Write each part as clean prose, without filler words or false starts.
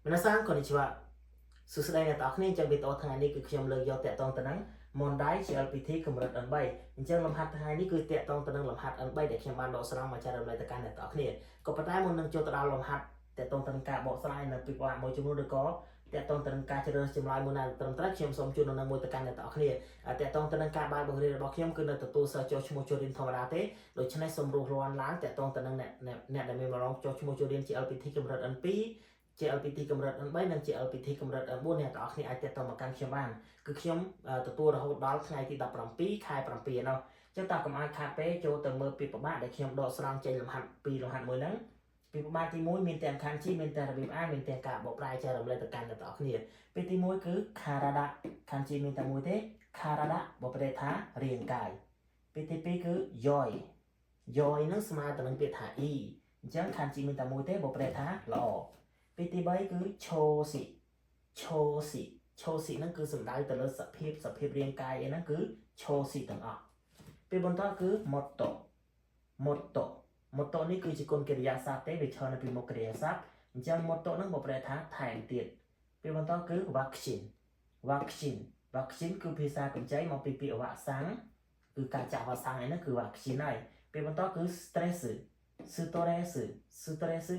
皆さんこんにちはสุดท้ายในตอนนี้จะเป็นตัวทางนี้คือขยมเลยยอแต่ตองตะนังมอนได้ GLPT กำลังอันใบจังลำพัดทางนี้คือแต่ตองตะนังลำพัดอันใบเด็กขยมบานดอกสลามมาจากดำเนินการในตอนนี้ก็ปัจจัยมันนึงโจตราลำพัดแต่ตองตะนังการบอกสลายในปีว่าโมจุนุดก็แต่ตองตะนังการจะเริ่มจำลายมูลนาตรงตรักขยมสมจุนในมวยตะการในตอนนี้แต่ตองตะนังการบางบริเวณบอกขยมคือในตัวเสือโจชโมจูรินธรรมดาเต้โดยใช้สมรูปล้วนล้างแต่ตองตะนังเนี่ยได้มีมาลองโจชโมจูริน GLPT กำลังอันปี GLPT กำลังอันใบนั่ง GLPT กำลังอันบุญเนี่ยต่อขึ้นไอเดียต่อมาการเขียนบ้านคือเขียนตัวเราดอลไงที่ดับปรำปีคายปรำปีเนาะจะต่อกับไอคาเป้โจแต่เมื่อปีประมาณได้เขียนดอกสลางใจลำหันปีลำหันมือนั้นปีประมาณที่มุ้ยมีแต่คันชีมีแต่ระเบียบมีแต่กาบอกปลายจะรำเลยต่อการต่อขึ้นเนี่ยปีที่มุ้ยคือคาราดะคันชีมีแต่มุ้ยเทคาราดะบอกประเดี๋ยวเรียงกายปีที่ปีคือยอยนั่งสมาแต่นั่งเปียถาอีจังคันชีมีแต่มุ้ยเทบอกประเดี๋ยวหล่อปีที่ใบคือโชสินั่นคือสิ่งใดแต่ละสภาพเรียงกายนั่นคือโชสิต่างออกปีบนต้นคือมอตโตนี่คือจิกลกิริยาศัพท์เต้ไปชนในปีมกิริยาศัพท์จังมอตโตนั่งบอกประเดี๋ยวถ่ายเตียดปีบนต้นคือวัคซีนคือภาษากลุ่มใจมองปีวัคซังคือการจับวัคซังนั่นคือวัคซีนไอปีบนต้นคือสเตรส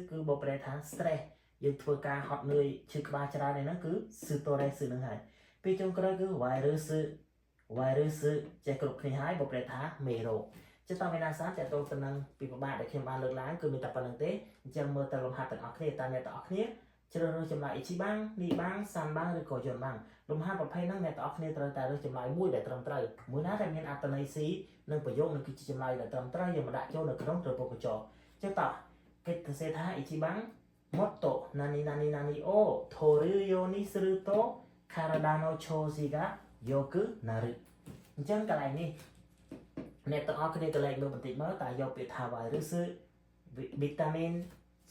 คือบอกประเดี๋ยวสเตรสยังធ្វើការហត់នឿយឈឺក្បាលច្រើននេះហ្នឹងគឺស៊ឺតូរ៉េស៊ឺហ្នឹងហើយពីចុងក្រោយគឺ virus ចេះគ្រប់គ្នាហើយបើប្រែថាមេរោគចិត្តតាមវិណាសាតទៅទៅនឹងពីប្របាទដែលខ្ញុំបានលើកឡើងគឺមានតែប៉ុណ្្នឹងទេអញ្ចឹងមើលទៅលំហាត់ទាំងអស់គ្នាតើអ្នកទាំងអស់គ្នាជ្រើសរើសចម្លើយ Ichi បាំង Ni បាំង San បាំងឬក៏ Yon បាំងលំហាត់ប្រភេទហ្នឹងអ្នកទាំងអស់គ្នាត្រូវតែរើសចម្លើយមួយដែលត្រឹមត្រូវមួយណាដែលមានអត្ថន័យ C និងប្រយោគនឹងគឺជាចម្លើយដែលត្រឹមត្រូវយើងមកដាក់ចូលនៅក្នុងប្រព័ន្ធកញ្ចក់ចុះតើគេទៅសេថា Ichi បាំងもっと何を取るようにすると体の調子が良くなるអញ្ចឹងកន្លែងនេះអ្នកទាំងអស់គ្នាកន្លែងមើលបន្តិចមើលតើយកពាក្យថាវីរុសវីតាមីន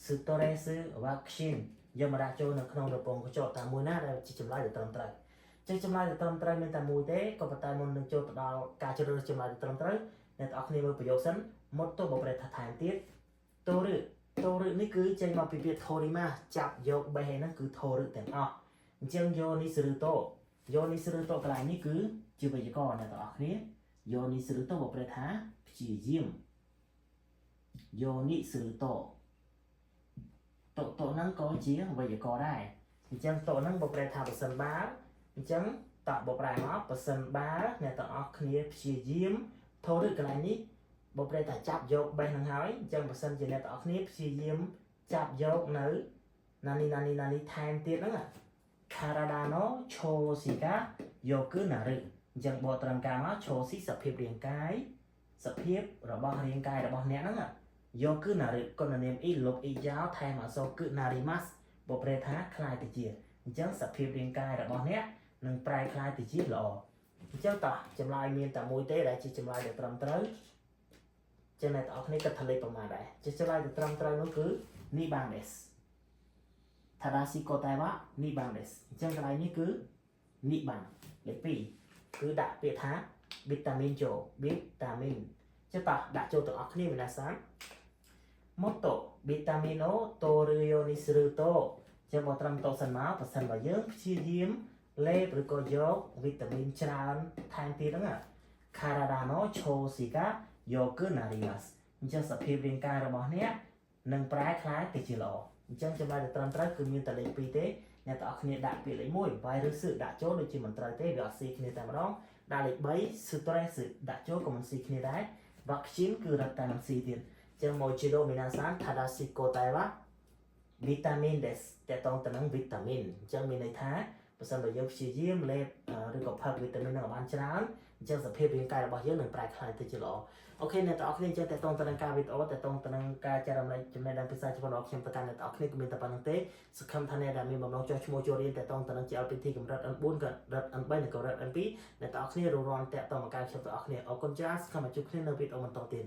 ស្តេរេសវ៉ាក់ស៊ីនយកមកដាក់ចូលនៅក្នុងប្រព័ន្ធកញ្ចក់តាមមួយណាដែលជាចម្លើយដែលត្រឹមត្រូវចឹងចម្លើយដែលត្រឹមត្រូវមានតែមួយទេក៏ប៉ុន្តែមុននឹងចូលទៅដល់ការជ្រើសរើសចម្លើយដែលត្រឹមត្រូវអ្នកទាំងអស់គ្នាមើលប្រយោគសិនមុតទៅបប្រែថាថែមទៀតតូរឹនេះគឺចេញមកពីពាក្យ Torima ចាប់យកបេះហ្នឹងគឺ ថូរឹទាំងអស់អញ្ចឹងយោនីសឬតកន្លែងនេះគឺជាវេយ្យាករណ៍អ្នកទាំងអស់គ្នាយោនីសឬតបប្រែថាព្យាយាមយោនីសឬតហ្នឹងក៏ជាវេយ្យាករណ៍ដែរអញ្ចឹងតហ្នឹងបប្រែថាប្រសិនបើអញ្ចឹងតបប្រែមកប្រសិនបើអ្នកទាំងអស់គ្នាព្យាយាមថូរឹកន្លែងនេះបើប្រែថាចាប់យកបេះនឹងហើយអញ្ចឹងបើសិនជាអ្នកទាំងអស់គ្នាព្យាយាមចាប់យកនៅណានីថែមទៀតហ្នឹង体の調子が良くなるអញ្ចឹងបកត្រឹមការមក調子សភាពរាងកាយសភាពរបស់រាងកាយរបស់អ្នកហ្នឹង良くなるគុណនាមអ៊ីលុបអ៊ីយ៉ោថែមអក្សរគឺ narimas បើប្រែថាคล้ายទៅជាអញ្ចឹងសភាពរាងកាយរបស់អ្នកនឹងប្រែคล้ายទៅជាល្អអញ្ចឹងតោះចម្លើយមានតែមួយទេដែលជាចម្លើយដែលត្រឹមត្រូវចឹងអ្នកទាំងអស់គ្នាគិតថាលេខប្រមាណដែរជាចម្លើយដែលត្រឹមត្រូវនោះគឺ 2番です正しい答えは2番ですអញ្ចឹងកន្លែងនេះគឺ2番លេខ2គឺដាក់ពាក្យថាវីតាមីនចូលវីតាមីនចុះតោះដាក់ចូលទាំងអស់គ្នា皆さんもっとビタミンを取るようにするとចឹងបើត្រឹមតសិនមកប្រសិនបើយើងព្យាយាមលេបឬក៏យកវីតាមីនច្រើនថែមទៀតហ្នឹង体の調子が良くなりますអញ្ចឹងសភាពរាងកាយរបស់អ្នកនឹងប្រែคล้ายទៅជាល្អអញ្ចឹងចម្លើយដែលត្រឹមត្រូវគឺមានតែលេខ2ទេអ្នកទាំងអស់គ្នាដាក់ពាក្យលេខ1 virus ដាក់ចូលដូចជាមិនត្រូវទេវាអត់ស៊ីគ្នាតែម្ដងដាក់លេខ3 stress ដាក់ចូលក៏មិនស៊ីគ្នាដែរ vaccine គឺរត់តែមិនស៊ីទៀតអញ្ចឹងមកជាដូមីណាសានថាដាស៊ីកូតៃវ៉ាវីតាមីនですតើតងទៅនឹងវីតាមីនអញ្ចឹងមានន័យថាបើសិនបើយើងព្យាយាមលេបឬក៏ផឹកវីតាមីននឹងបានច្រើនអញ្ចឹងសភាពរាងកាយរបស់យើងនឹងប្រែคล้ายទៅជាល្អអូខេអ្នកទាំងអស់គ្នាអញ្ចឹងតើតងទៅនឹងការវីដេអូតើតងទៅនឹងការចែករំលែកចំណេះដឹងភាសាច្បាប់របស់ខ្ញុំទៅកាន់អ្នកទាំងអស់គ្នាគឺមានតែប៉ុណ្្នឹងទេសង្ឃឹមថាអ្នកដែលមានបំណងចុះឈ្មោះចូលរៀនតើតងទៅនឹង GLPT កម្រិត N4 ក៏កម្រិត N3 និងកម្រិត N2 អ្នកទាំងអស់គ្នារួមរាល់តើតមកការខ្ញុំទាំងអស់គ្នាអរគុណច្រើនសង្ឃឹមថាជួបគ្នានៅវីដេអូបន្តទៀត